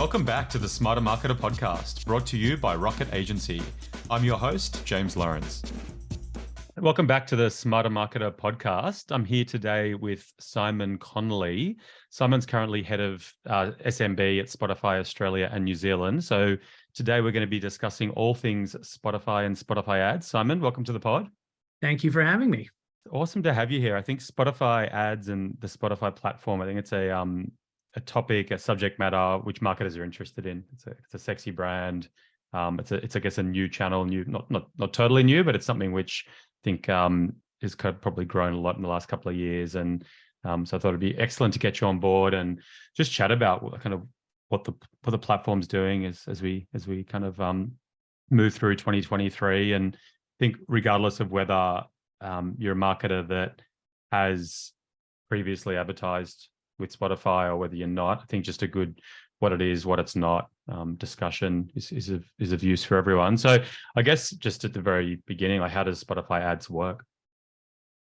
Welcome back to the Smarter Marketer podcast, brought to you by Rocket Agency. I'm your host, James Lawrence. Welcome back to the Smarter Marketer podcast. I'm here today with Simon Connolly. Simon's currently head of SMB at Spotify Australia and New Zealand. So today we're going to be discussing all things Spotify and Spotify ads. Simon, welcome to the pod. Thank you for having me. Awesome to have you here. I think Spotify ads and the Spotify platform, I think it's a topic, a subject matter which marketers are interested in. It's a sexy brand. It's I guess a new channel, not totally new, but it's something which I think has probably grown a lot in the last couple of years. And so I thought it'd be excellent to get you on board and just chat about what the platform's doing as we kind of move through 2023. And I think regardless of whether you're a marketer that has previously advertised with Spotify or whether you're not, I think just a good what it is, what it's not discussion is of use for everyone. So I guess just at the very beginning, like how does Spotify ads work?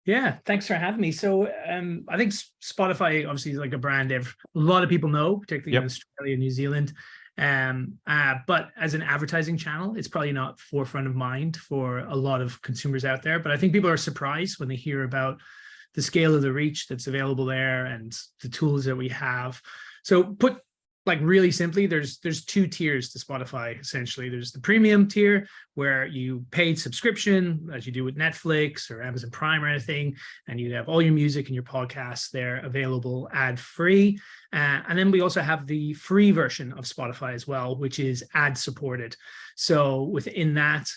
Yeah, thanks for having me. So I think Spotify obviously is like a brand a lot of people know, particularly in Australia and New Zealand. But as an advertising channel, it's probably not forefront of mind for a lot of consumers out there. But I think people are surprised when they hear about the scale of the reach that's available there and the tools that we have. So put like really simply, there's two tiers to Spotify, essentially. There's the premium tier where you paid subscription, as you do with Netflix or Amazon Prime or anything, and you have all your music and your podcasts there available ad-free. And then we also have the free version of Spotify as well, which is ad-supported. So within that,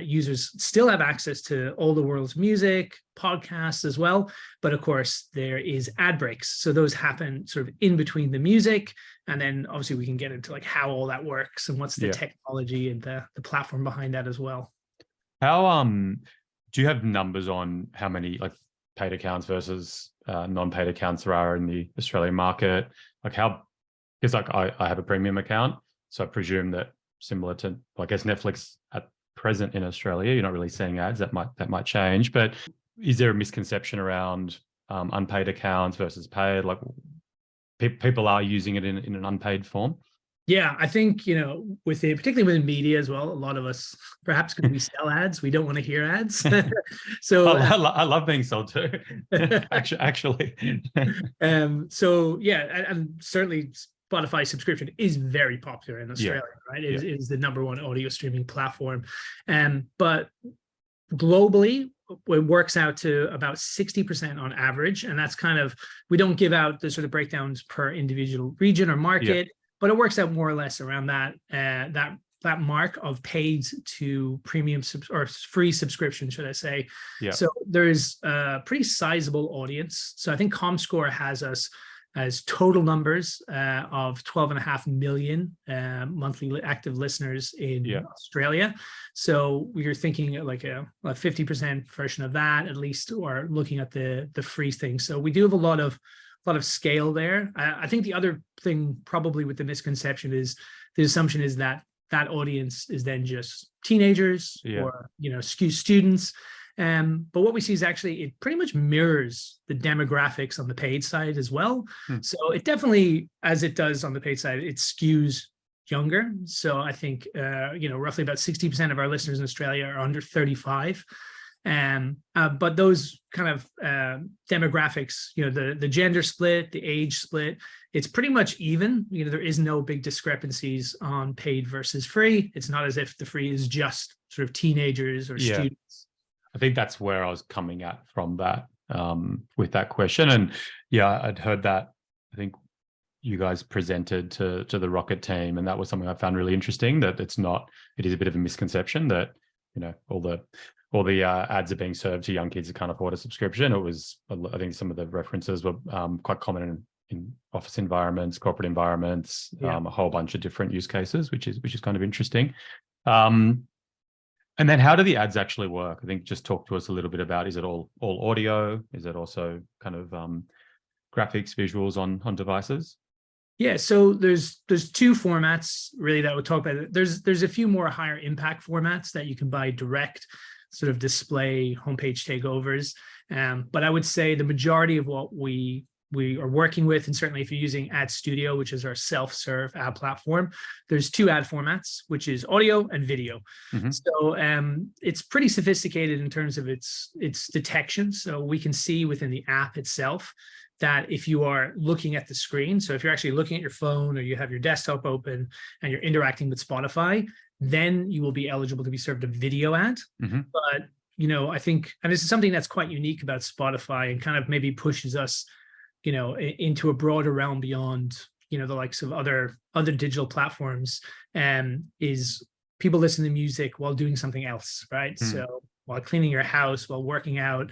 users still have access to all the world's music, podcasts as well. But of course, there is ad breaks. So those happen sort of in between the music. And then obviously we can get into like how all that works and what's the technology and the platform behind that as well. How do you have numbers on how many like paid accounts versus non-paid accounts there are in the Australian market? Like because like I have a premium account, so I presume that similar to I guess Netflix at present in Australia, you're not really seeing ads. That might change, but is there a misconception around unpaid accounts versus paid? Like people are using it in an unpaid form? Yeah, I think, particularly within media as well, a lot of us, perhaps because we sell ads, we don't want to hear ads. So I love being sold too, actually. So yeah, and certainly Spotify subscription is very popular in Australia, right? It is the number one audio streaming platform. But globally, it works out to about 60% on average. And that's kind of, we don't give out the sort of breakdowns per individual region or market, but it works out more or less around that mark of paid to premium or free subscription, should I say. So there's a pretty sizable audience. So I think ComScore has us as total numbers of 12.5 million monthly active listeners in Australia. So we are thinking like a 50% version of that, at least, or looking at the free thing. So we do have a lot of scale there. I think the other thing probably with the misconception is the assumption is that audience is then just teenagers or students. But what we see is actually it pretty much mirrors the demographics on the paid side as well. So it definitely, as it does on the paid side, it skews younger. So I think roughly about 60% of our listeners in Australia are under 35. But those kind of demographics, the gender split, the age split, it's pretty much even. There is no big discrepancies on paid versus free. It's not as if the free is just sort of teenagers or students. I think that's where I was coming at from that with that question. And I'd heard that. I think you guys presented to the Rocket team, and that was something I found really interesting, that it is a bit of a misconception that all the ads are being served to young kids that can't afford a subscription. I think some of the references were quite common in office environments, corporate environments, a whole bunch of different use cases, which is kind of interesting. And then how do the ads actually work? I think just talk to us a little bit about, is it all audio? Is it also kind of graphics, visuals on devices? Yeah, so there's two formats really that we'll talk about. There's a few more higher impact formats that you can buy direct, sort of display homepage takeovers. But I would say the majority of what we we are working with, and certainly if you're using Ad Studio, which is our self-serve ad platform, there's two ad formats, which is audio and video. So it's pretty sophisticated in terms of its detection. So we can see within the app itself that if you are looking at the screen, so if you're actually looking at your phone or you have your desktop open and you're interacting with Spotify, then you will be eligible to be served a video ad. But, you know, I think, and this is something that's quite unique about Spotify and kind of maybe pushes us, you know, into a broader realm beyond, you know, the likes of other digital platforms, is people listen to music while doing something else, right? So while cleaning your house, while working out,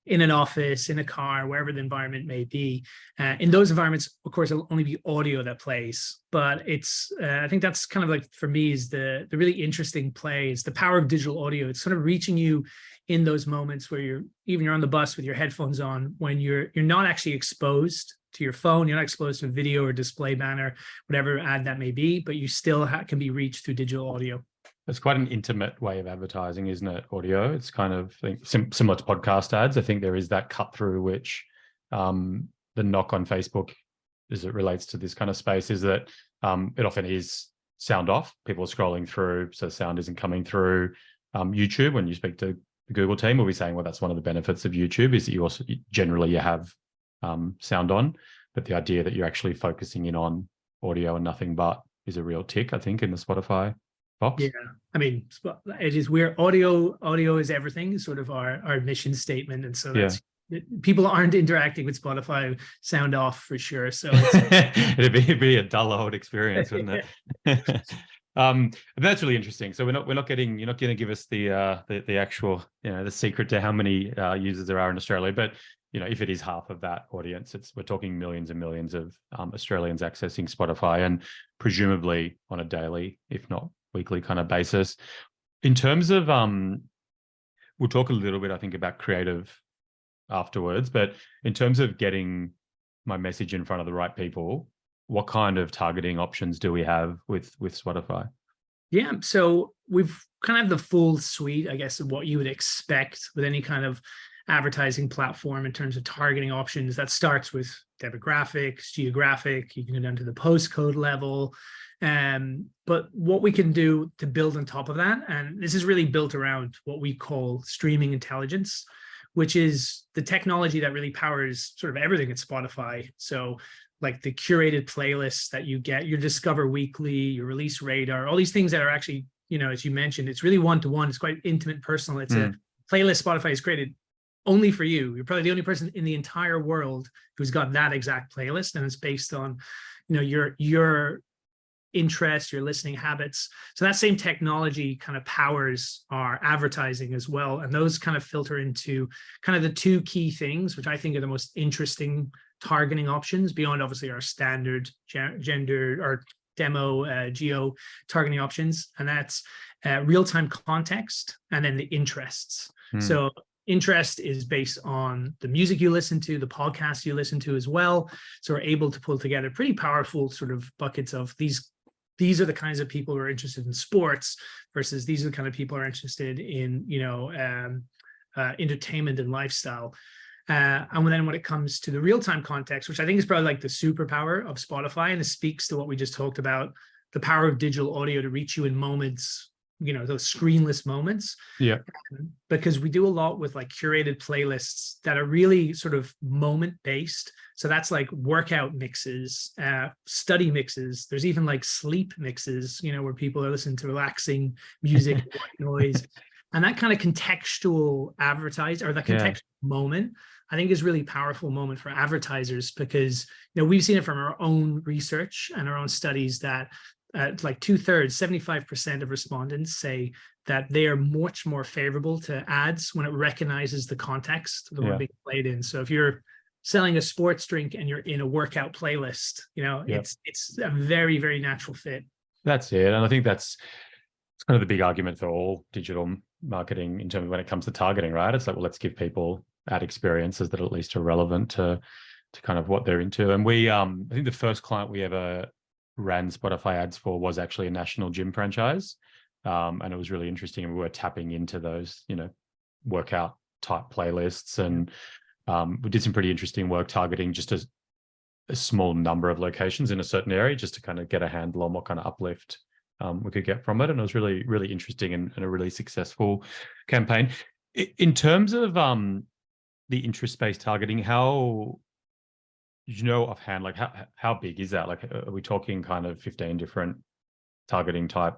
in an office, in a car, wherever the environment may be. In those environments, of course, it'll only be audio that plays. But it's, I think that's kind of like, for me, is the really interesting play. It's the power of digital audio. It's sort of reaching you in those moments where you're on the bus with your headphones on, when you're not actually exposed to your phone, you're not exposed to a video or display banner, whatever ad that may be, but you still can be reached through digital audio. It's quite an intimate way of advertising, isn't it? Audio. It's kind of similar to podcast ads. I think there is that cut through, which the knock on Facebook as it relates to this kind of space is that it often is sound off. People are scrolling through, so sound isn't coming through. YouTube, when you speak to the Google team, will be saying, well, that's one of the benefits of YouTube, is that you also generally you have sound on, but the idea that you're actually focusing in on audio and nothing but is a real tick, I think, in the Spotify box. Yeah, I mean, it is where audio is everything, sort of our mission statement, and so that's, people aren't interacting with Spotify sound off for sure. So it'd be a dull old experience, wouldn't it? And that's really interesting. So you're not going to give us the actual, you know, the secret to how many users there are in Australia, but you know, if it is half of that audience, we're talking millions and millions of Australians accessing Spotify, and presumably on a daily, if not weekly kind of basis. In terms of, we'll talk a little bit, I think, about creative afterwards, but in terms of getting my message in front of the right people, what kind of targeting options do we have with Spotify? Yeah, so we've kind of the full suite, I guess, of what you would expect with any kind of advertising platform in terms of targeting options. That starts with demographics, geographic, you can go down to the postcode level. But what we can do to build on top of that, and this is really built around what we call streaming intelligence, which is the technology that really powers sort of everything at Spotify. So like the curated playlists that you get, your Discover Weekly, your Release Radar, all these things that are actually, you know, as you mentioned, it's really one-to-one. It's quite intimate, personal. It's a playlist Spotify has created only for you. You're probably the only person in the entire world who's got that exact playlist, and it's based on, you know, your interests, your listening habits. So that same technology kind of powers our advertising as well. And those kind of filter into kind of the two key things, which I think are the most interesting targeting options beyond obviously our standard gender or demo geo targeting options. And that's real-time context and then the interests. So interest is based on the music you listen to, the podcasts you listen to as well. So we're able to pull together pretty powerful sort of buckets of these are the kinds of people who are interested in sports versus these are the kind of people who are interested in, you know, entertainment and lifestyle. And then when it comes to the real-time context, which I think is probably like the superpower of Spotify, and it speaks to what we just talked about, the power of digital audio to reach you in moments, you know, those screenless moments. Yeah. Because we do a lot with like curated playlists that are really sort of moment-based. So that's like workout mixes, study mixes. There's even like sleep mixes, you know, where people are listening to relaxing music, white noise. And that kind of contextual contextual moment, I think is really powerful moment for advertisers, because, you know, we've seen it from our own research and our own studies that like 2/3, 75% of respondents say that they are much more favorable to ads when it recognizes the context that we're being played in. So if you're selling a sports drink and you're in a workout playlist, you know, it's a very, very natural fit. That's it. And I think it's kind of the big argument for all digital marketing in terms of when it comes to targeting, right? It's like, well, let's give people ad experiences that at least are relevant to kind of what they're into. And we, I think the first client we ever ran Spotify ads for was actually a national gym franchise. And it was really interesting. And we were tapping into those, you know, workout type playlists. And we did some pretty interesting work targeting just as a small number of locations in a certain area just to kind of get a handle on what kind of uplift we could get from it. And it was really, really interesting and a really successful campaign. In terms of the interest-based targeting, how, offhand, like how big is that? Like, are we talking kind of 15 different targeting type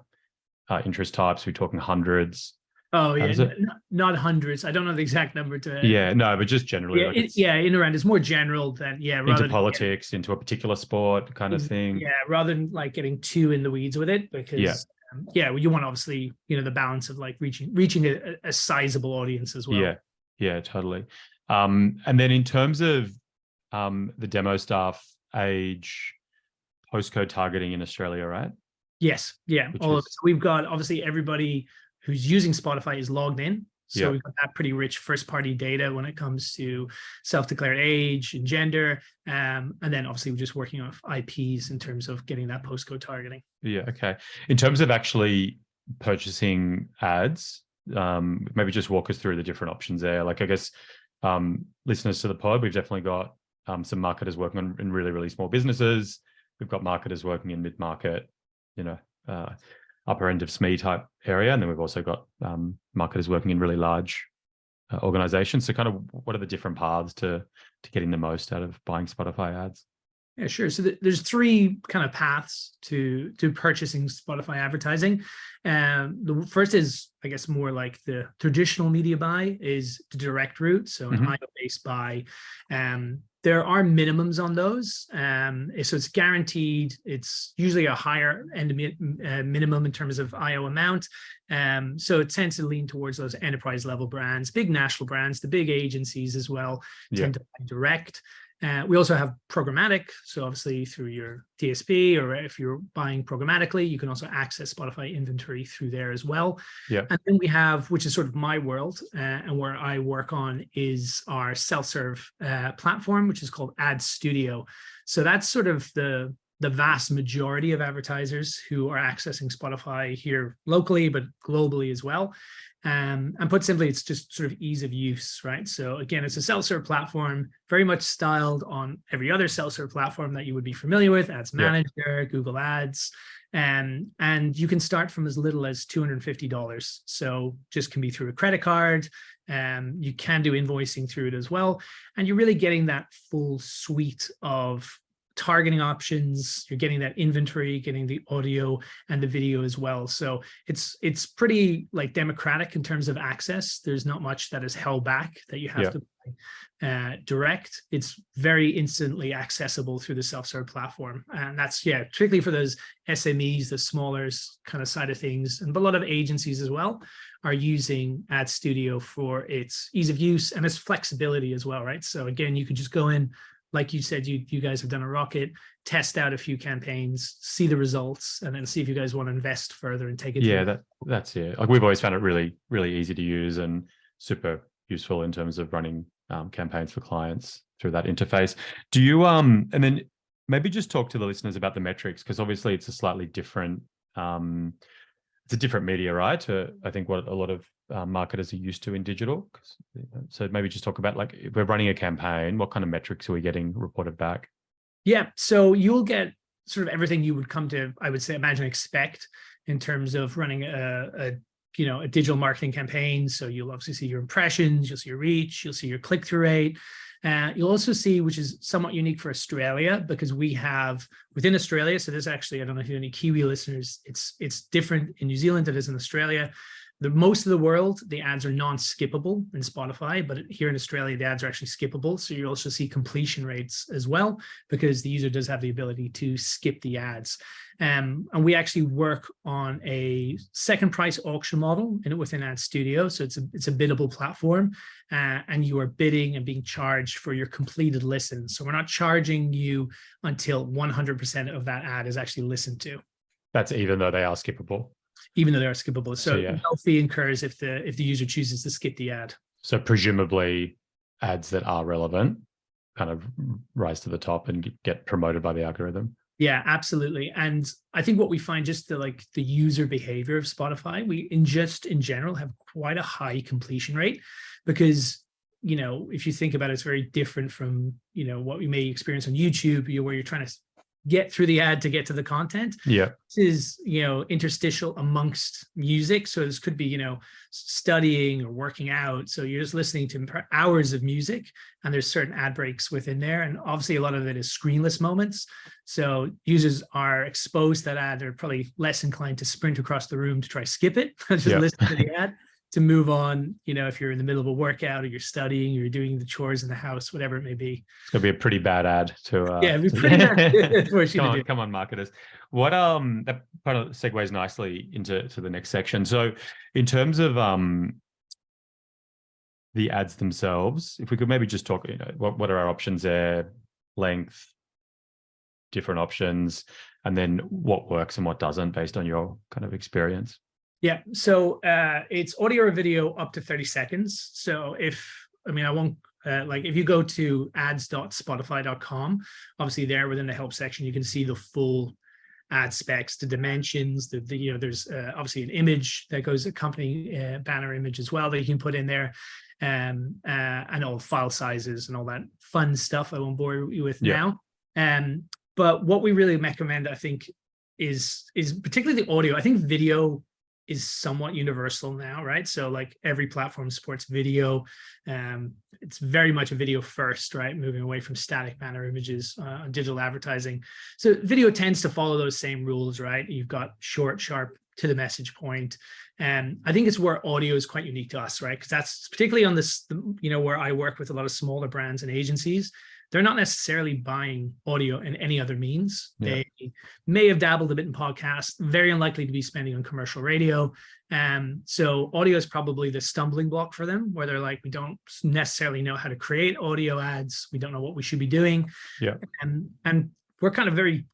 interest types? Are we talking hundreds? Oh yeah, not hundreds. I don't know the exact number to. Yeah, no, but just generally, in around. It's more general than into politics, into a particular sport kind of thing. Yeah, rather than like getting too in the weeds with it, because you want obviously the balance of like reaching a sizable audience as well. Yeah, totally. And then in terms of the demo staff age, postcode targeting in Australia, right? Yes, yeah. So we've got obviously everybody who's using Spotify is logged in. So we've got that pretty rich first-party data when it comes to self-declared age and gender. And then obviously we're just working off IPs in terms of getting that postcode targeting. Yeah, okay. In terms of actually purchasing ads, maybe just walk us through the different options there. Like, I guess listeners to the pod, we've definitely got some marketers working in really, really small businesses. We've got marketers working in mid-market, upper end of SME type area. And then we've also got marketers working in really large organizations. So kind of what are the different paths to getting the most out of buying Spotify ads? Yeah, sure. So there's three kind of paths to purchasing Spotify advertising. The first is, I guess, more like the traditional media buy is the direct route. So an IO-based buy. There are minimums on those. So it's guaranteed. It's usually a higher end minimum in terms of IO amount. So it tends to lean towards those enterprise level brands, big national brands, the big agencies as well, tend to buy direct. We also have programmatic. So obviously through your DSP, or if you're buying programmatically, you can also access Spotify inventory through there as well. Yeah. And then we have, which is sort of my world and where I work on, is our self-serve platform, which is called Ad Studio. So that's sort of the vast majority of advertisers who are accessing Spotify here locally, but globally as well. And put simply, it's just sort of ease of use, right? So again, it's a self-serve platform, very much styled on every other self-serve platform that you would be familiar with, Ads Manager, Google Ads. And you can start from as little as $250. So just can be through a credit card. You can do invoicing through it as well. And you're really getting that full suite of targeting options. You're getting that inventory, getting the audio and the video as well. So it's pretty like democratic in terms of access. There's not much that is held back that you have to buy direct. It's very instantly accessible through the self-serve platform. And that's, particularly for those SMEs, the smaller kind of side of things. And a lot of agencies as well are using Ad Studio for its ease of use and its flexibility as well, right? So again, you could just go in, like you said, you guys have done a rocket, test out a few campaigns, see the results, and then see if you guys want to invest further and take it. Yeah, that's it. Like, we've always found it really, really easy to use and super useful in terms of running campaigns for clients through that interface. Do you and then maybe just talk to the listeners about the metrics, because obviously it's a slightly different it's a different media, right? To, I think, what a lot of marketers are used to in digital. So maybe just talk about, like, if we're running a campaign, what kind of metrics are we getting reported back? Yeah, so you'll get sort of everything you would come to, I would say, expect in terms of running a digital marketing campaign. So you'll obviously see your impressions, you'll see your reach, you'll see your click-through rate. You'll also see, which is somewhat unique for Australia, because we have within Australia, so there's actually, I don't know if you have any Kiwi listeners, it's different in New Zealand than it is in Australia. Most of the world, the ads are non-skippable in Spotify, but here in Australia, the ads are actually skippable. So you also see completion rates as well, because the user does have the ability to skip the ads. And we actually work on a second price auction model within Ad Studio. So it's a biddable platform, and you are bidding and being charged for your completed listen. So we're not charging you until 100% of that ad is actually listened to. That's even though they are skippable. Even though they are skippable. So no fee incurs if the user chooses to skip the ad. So presumably ads that are relevant kind of rise to the top and get promoted by the algorithm. Yeah, absolutely. And I think what we find, just the user behavior of Spotify, we in general have quite a high completion rate, because you know, if you think about it, it's very different from, you know, what you may experience on YouTube, where you're trying to get through the ad to get to the content. Yeah. This is, you know, interstitial amongst music. So this could be, you know, studying or working out. So you're just listening to hours of music, and there's certain ad breaks within there. And obviously a lot of it is screenless moments. So users are exposed to that ad. They're probably less inclined to sprint across the room to try skip it, just listen to the ad, to move on, you know, if you're in the middle of a workout or you're studying, or you're doing the chores in the house, whatever it may be. It's gonna be a pretty bad ad to it'd be pretty bad. come on, marketers. What that kind of segues nicely into the next section. So in terms of the ads themselves, if we could maybe just talk, you know, what are our options there, length, different options, and then what works and what doesn't based on your kind of experience. Yeah, so it's audio or video up to 30 seconds. So I won't, like if you go to ads.spotify.com, obviously there within the help section, you can see the full ad specs, the dimensions, you know, there's obviously an image that goes accompanying banner image as well that you can put in there, and all file sizes and all that fun stuff I won't bore you with now. But what we really recommend, I think, is particularly the audio. I think video is somewhat universal now, right? So like every platform supports video. It's very much a video first, right? Moving away from static banner images on digital advertising. So video tends to follow those same rules, right? You've got short, sharp, to the message point. And I think it's where audio is quite unique to us, right? Because that's particularly on this, you know, where I work with a lot of smaller brands and agencies. They're not necessarily buying audio in any other means. They may have dabbled a bit in podcasts, very unlikely to be spending on commercial radio. So audio is probably the stumbling block for them, where they're like, we don't necessarily know how to create audio ads. We don't know what we should be doing. And we're kind of very,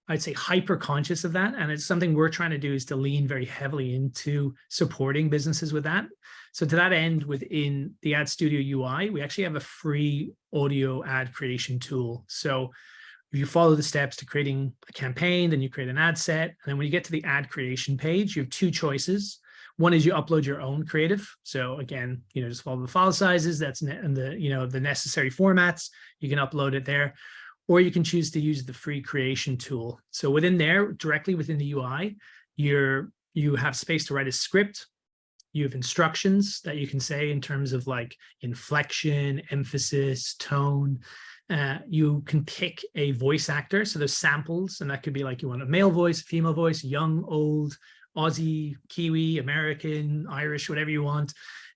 I'd say, hyper conscious of that. And it's something we're trying to do, is to lean very heavily into supporting businesses with that. So to that end, within the Ad Studio UI, we actually have a free audio ad creation tool. So if you follow the steps to creating a campaign, then you create an ad set. And then when you get to the ad creation page, you have two choices. One is you upload your own creative. So again, you know, just follow the file sizes, and the, you know, the necessary formats, you can upload it there. Or you can choose to use the free creation tool. So within there, directly within the UI, you have space to write a script. You have instructions that you can say in terms of like inflection, emphasis, tone. You can pick a voice actor. So there's samples, and that could be like you want a male voice, female voice, young, old, Aussie, Kiwi, American, Irish, whatever you want.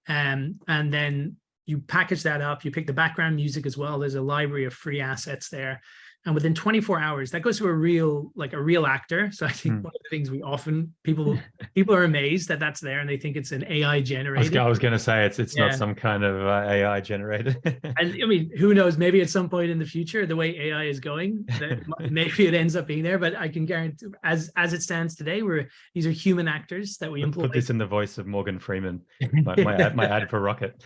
And then you package that up. You pick the background music as well. There's a library of free assets there. And within 24 hours, that goes to a real actor. So I think one of the things we often, people are amazed that that's there, and they think it's an AI generated. I was going to say it's not some kind of AI generated. And I mean, who knows, maybe at some point in the future, the way AI is going, maybe it ends up being there, but I can guarantee as it stands today, these are human actors that we employ. Put this in the voice of Morgan Freeman, my ad for Rocket.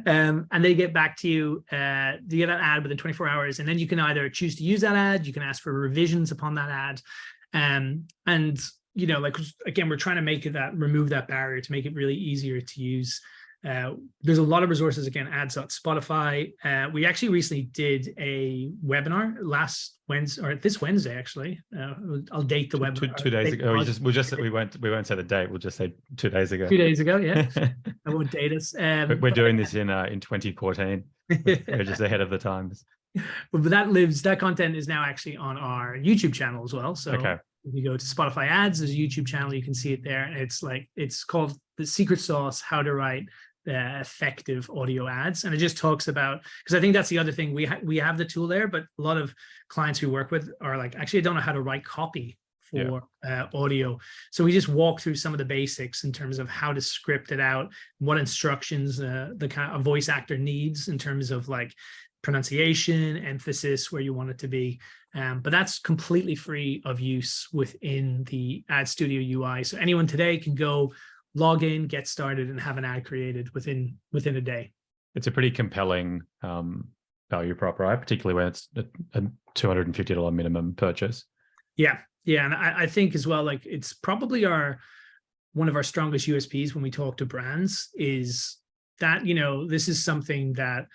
And they get back to you, you get an ad within 24 hours, and then you can either choose to use that ad, you can ask for revisions upon that ad. And, you know, like, again, we're trying to remove that barrier to make it really easier to use. There's a lot of resources, again, ads.spotify. We actually recently did a webinar this Wednesday, actually. I'll date the webinar. Two days ago. We won't say the date. We'll just say 2 days ago. 2 days ago, yeah. I won't date us. We're doing this in 2014. We're just ahead of the times. But that content is now actually on our YouTube channel as well. So if you go to Spotify Ads, there's a YouTube channel, you can see it there. And it's called The Secret Sauce, How to Write Effective Audio Ads. And it just talks about, because I think that's the other thing, we have the tool there, but a lot of clients we work with are like, actually, I don't know how to write copy for audio. So we just walk through some of the basics in terms of how to script it out, what instructions the kind of voice actor needs in terms of like pronunciation, emphasis, where you want it to be. But that's completely free of use within the Ad Studio UI. So anyone today can go log in, get started, and have an ad created within a day. It's a pretty compelling value prop, right? Particularly when it's a $250 minimum purchase. Yeah. And I think as well, like, it's probably one of our strongest USPs when we talk to brands is that, this is something that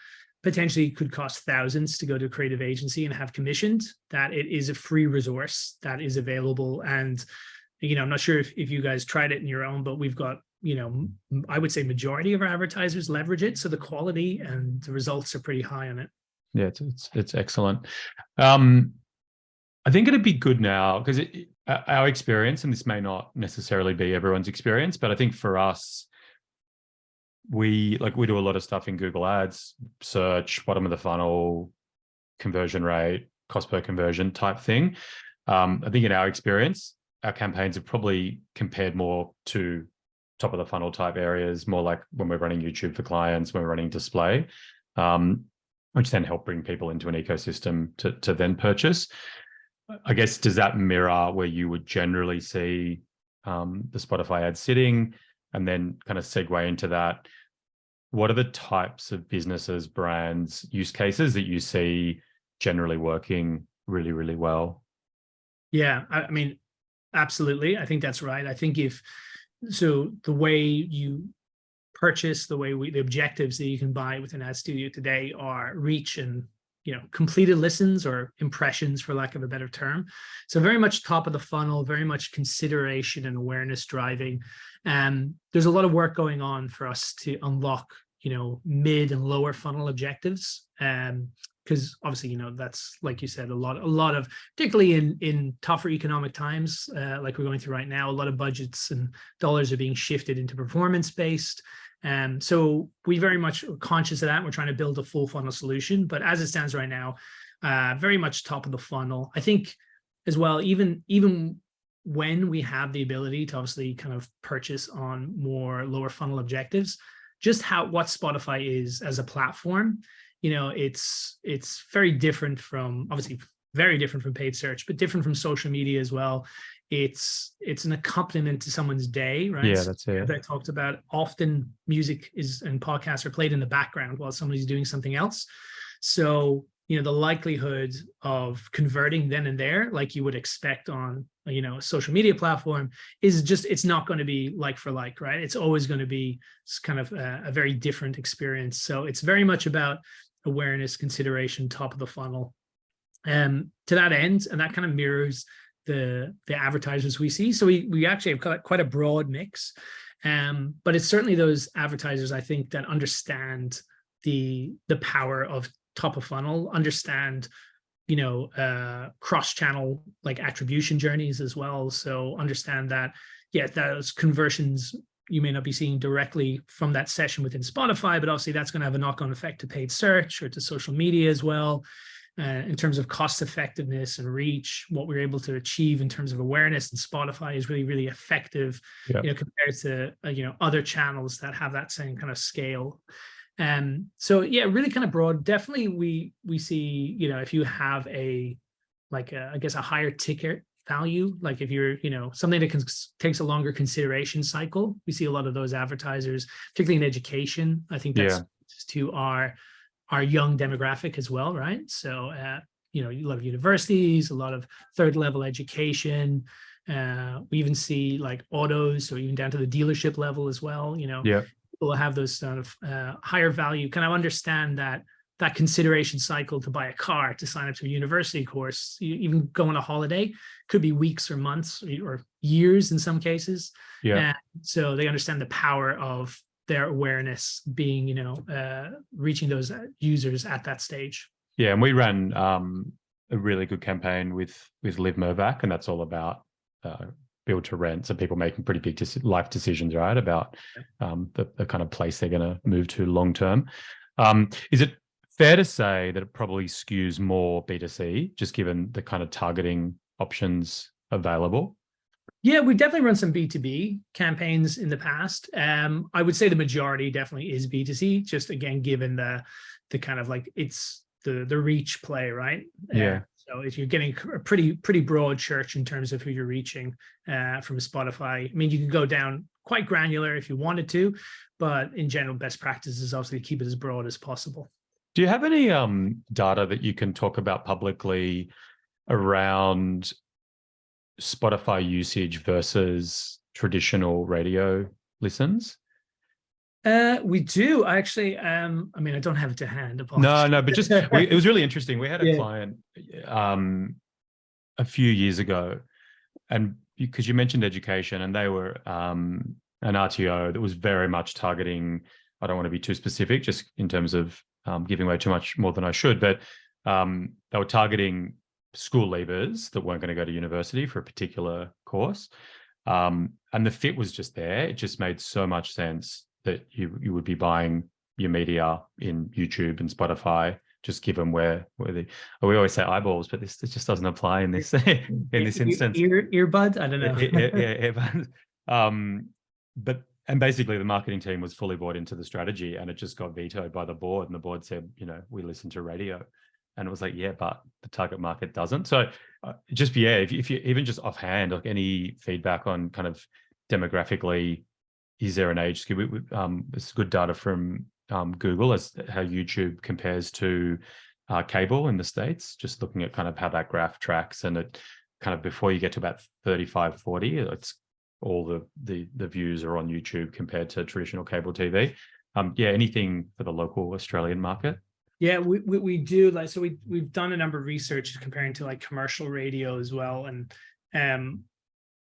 potentially could cost thousands to go to a creative agency and have commissioned, that it is a free resource that is available. And, I'm not sure if you guys tried it in your own, but we've got, I would say majority of our advertisers leverage it. So the quality and the results are pretty high on it. Yeah, it's excellent. I think it'd be good now because our experience, and this may not necessarily be everyone's experience, but I think for us, we do a lot of stuff in Google Ads, search, bottom of the funnel, conversion rate, cost per conversion type thing. I think in our experience, our campaigns have probably compared more to top of the funnel type areas, more like when we're running YouTube for clients, when we're running display, which then help bring people into an ecosystem to then purchase. I guess, does that mirror where you would generally see the Spotify ad sitting? And then kind of segue into that, what are the types of businesses, brands, use cases that you see generally working really, really well? Yeah, I mean, absolutely. I think that's right. I think the way you purchase, the objectives that you can buy with an ad studio today are reach and completed listens or impressions, for lack of a better term. So very much top of the funnel, very much consideration and awareness driving. There's a lot of work going on for us to unlock, mid and lower funnel objectives. Because obviously, that's, like you said, a lot of, particularly in tougher economic times, like we're going through right now, a lot of budgets and dollars are being shifted into performance-based. So we very much are conscious of that. We're trying to build a full funnel solution, but as it stands right now, very much top of the funnel. I think as well, even when we have the ability to obviously kind of purchase on more lower funnel objectives, just what Spotify is as a platform, it's very different from, obviously very different from paid search, but different from social media as well. It's an accompaniment to someone's day, right? Yeah, that's it. As I talked about, often music and podcasts are played in the background while somebody's doing something else. So, the likelihood of converting then and there, like you would expect on, a social media platform, is just, it's not going to be like for like, right? It's always going to be kind of a very different experience. So it's very much about awareness, consideration, top of the funnel. To that end, and that kind of mirrors the advertisers we see. So we actually have got quite a broad mix, but it's certainly those advertisers, I think, that understand the power of top of funnel, understand cross-channel like attribution journeys as well. So understand that, yeah, those conversions you may not be seeing directly from that session within Spotify, but obviously that's going to have a knock-on effect to paid search or to social media as well. In terms of cost effectiveness and reach, what we're able to achieve in terms of awareness, and Spotify is really, really effective, compared to other channels that have that same kind of scale. So yeah, really kind of broad. Definitely, we see if you have I guess a higher ticket value, like if you're something that takes a longer consideration cycle, we see a lot of those advertisers, particularly in education. I think that's to our young demographic as well, right? So, a lot of universities, a lot of third level education. We even see like autos, so even down to the dealership level as well. People have those sort of higher value, kind of understand that consideration cycle to buy a car, to sign up to a university course, even go on a holiday, could be weeks or months or years in some cases. So they understand the power of their awareness being, reaching those users at that stage. Yeah, and we ran a really good campaign with Liv Mervac, and that's all about build to rent. So people making pretty big life decisions, right, about the kind of place they're going to move to long term. Is it fair to say that it probably skews more B2C, just given the kind of targeting options available? Yeah, we've definitely run some B2B campaigns in the past. I would say the majority definitely is B2C, just again, given the kind of like it's the reach play, right? Yeah. So if you're getting a pretty broad church in terms of who you're reaching from Spotify, I mean, you can go down quite granular if you wanted to, but in general, best practice is obviously to keep it as broad as possible. Do you have any data that you can talk about publicly around Spotify usage versus traditional radio listens? We do actually. I mean, I don't have it to hand. No, but just it was really interesting. We had a client a few years ago, and because you mentioned education, and they were an RTO that was very much targeting. I don't want to be too specific, just in terms of giving away too much more than I should, but they were targeting school leavers that weren't going to go to university for a particular course, and the fit was just there. It just made so much sense that you would be buying your media in YouTube and Spotify, just given where we always say eyeballs, but this just doesn't apply in this in this instance. Earbuds, I don't know. Earbuds. And basically the marketing team was fully bought into the strategy, and it just got vetoed by the board. And the board said, we listen to radio, and it was like, yeah, but the target market doesn't. So if you even just offhand, like any feedback on kind of demographically, is there an age skew? It's good data from Google as how YouTube compares to cable in the States, just looking at kind of how that graph tracks, and it kind of before you get to about 35, 40, it's all the views are on YouTube compared to traditional cable TV. Anything for the local Australian market? Yeah, we do. Like, so we've done a number of research comparing to like commercial radio as well, and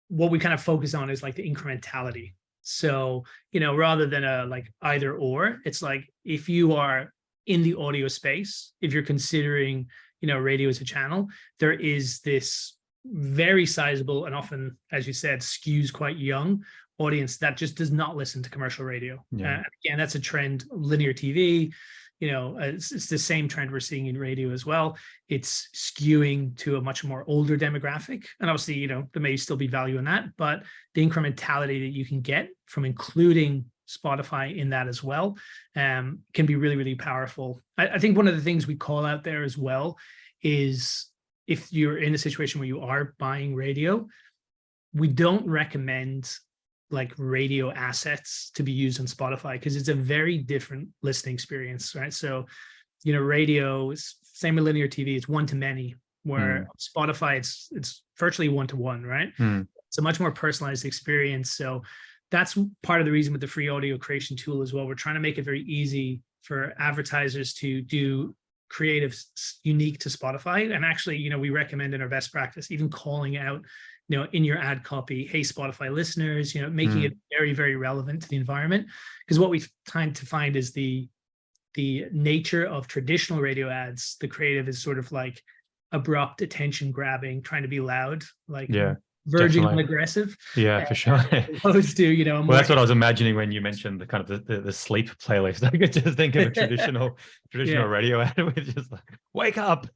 what we kind of focus on is like the incrementality. So, rather than a like either or, it's like if you are in the audio space, if you're considering, radio as a channel, there is this very sizable and often, as you said, skews quite young audience that just does not listen to commercial radio. Again, that's a trend. Linear TV, it's the same trend we're seeing in radio as well. It's skewing to a much more older demographic, and obviously, there may still be value in that, but the incrementality that you can get from including Spotify in that as well can be really, really powerful. I think one of the things we call out there as well is, if you're in a situation where you are buying radio, we don't recommend like radio assets to be used on Spotify, because it's a very different listening experience, right? So, radio is same with linear TV, it's one to many, where Spotify, it's virtually one-to-one, right? It's a much more personalized experience. So that's part of the reason with the free audio creation tool as well. We're trying to make it very easy for advertisers to do creatives unique to Spotify. And actually, we recommend in our best practice, even calling out, in your ad copy, hey, Spotify listeners, making it very, very relevant to the environment. Because what we tend to find is the nature of traditional radio ads, the creative is sort of like abrupt, attention grabbing, trying to be loud, like verging on aggressive. Yeah, for sure. Opposed to, well, that's what I was imagining when you mentioned the kind of the sleep playlist. I could just think of a traditional radio ad with just like, wake up.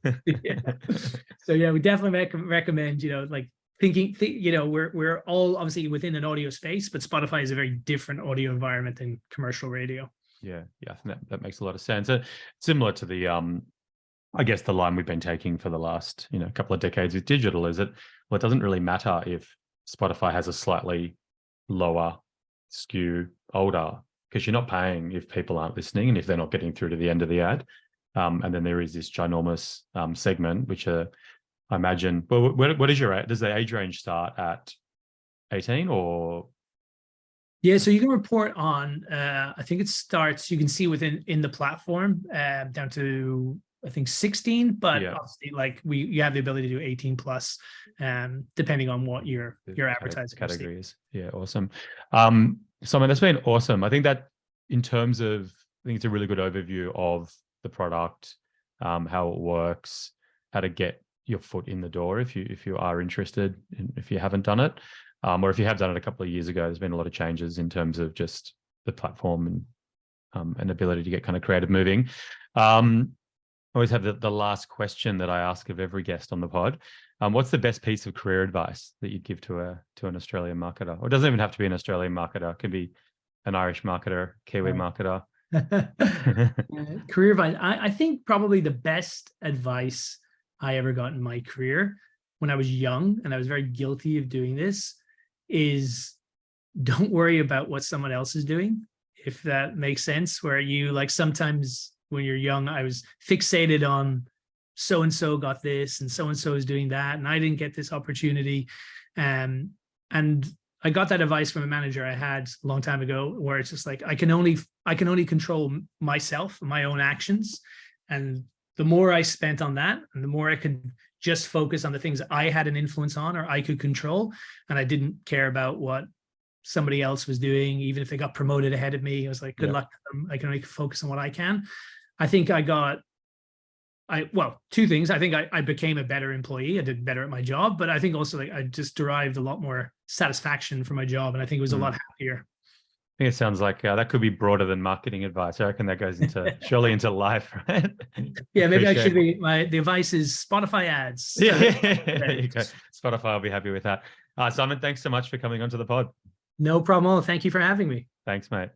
So we definitely recommend, like thinking, we're all obviously within an audio space, but Spotify is a very different audio environment than commercial radio. Yeah, I think that makes a lot of sense. Similar to the I guess the line we've been taking for the last couple of decades with digital is that, well, it doesn't really matter if Spotify has a slightly lower skew older, because you're not paying if people aren't listening and if they're not getting through to the end of the ad. And then there is this ginormous segment, which I imagine. But what is does the age range start at 18 or? Yeah, so you can report on. I think it starts. You can see in the platform down to, I think, 16, but obviously, like you have the ability to do 18 plus, depending on what your advertising category is. Yeah, awesome. Simon, that's been awesome. I think that in terms of, I think it's a really good overview of the product, how it works, how to get your foot in the door if you are interested, if you haven't done it, or if you have done it a couple of years ago. There's been a lot of changes in terms of just the platform and ability to get kind of creative moving. I always have the last question that I ask of every guest on the pod. What's the best piece of career advice that you'd give to an Australian marketer? Or it doesn't even have to be an Australian marketer. It could be an Irish marketer, Kiwi marketer. Career advice. I think probably the best advice I ever got in my career when I was young, and I was very guilty of doing this, is don't worry about what someone else is doing, if that makes sense. Where you, like, sometimes when you're young, I was fixated on so-and-so got this and so-and-so is doing that, and I didn't get this opportunity. And I got that advice from a manager I had a long time ago, where it's just like, I can only control myself, my own actions. And the more I spent on that, and the more I could just focus on the things I had an influence on or I could control, and I didn't care about what somebody else was doing, even if they got promoted ahead of me. I was like, good luck to them. I can only focus on what I can. I think well, two things. I think I became a better employee. I did better at my job, but I think also like I just derived a lot more satisfaction from my job, and I think it was a lot happier. I think it sounds like that could be broader than marketing advice. I reckon that goes into surely into life, right? Yeah, maybe I should be. The advice is Spotify ads. Yeah, there you go. Spotify will be happy with that. Simon, thanks so much for coming onto the pod. No problem. Thank you for having me. Thanks, mate.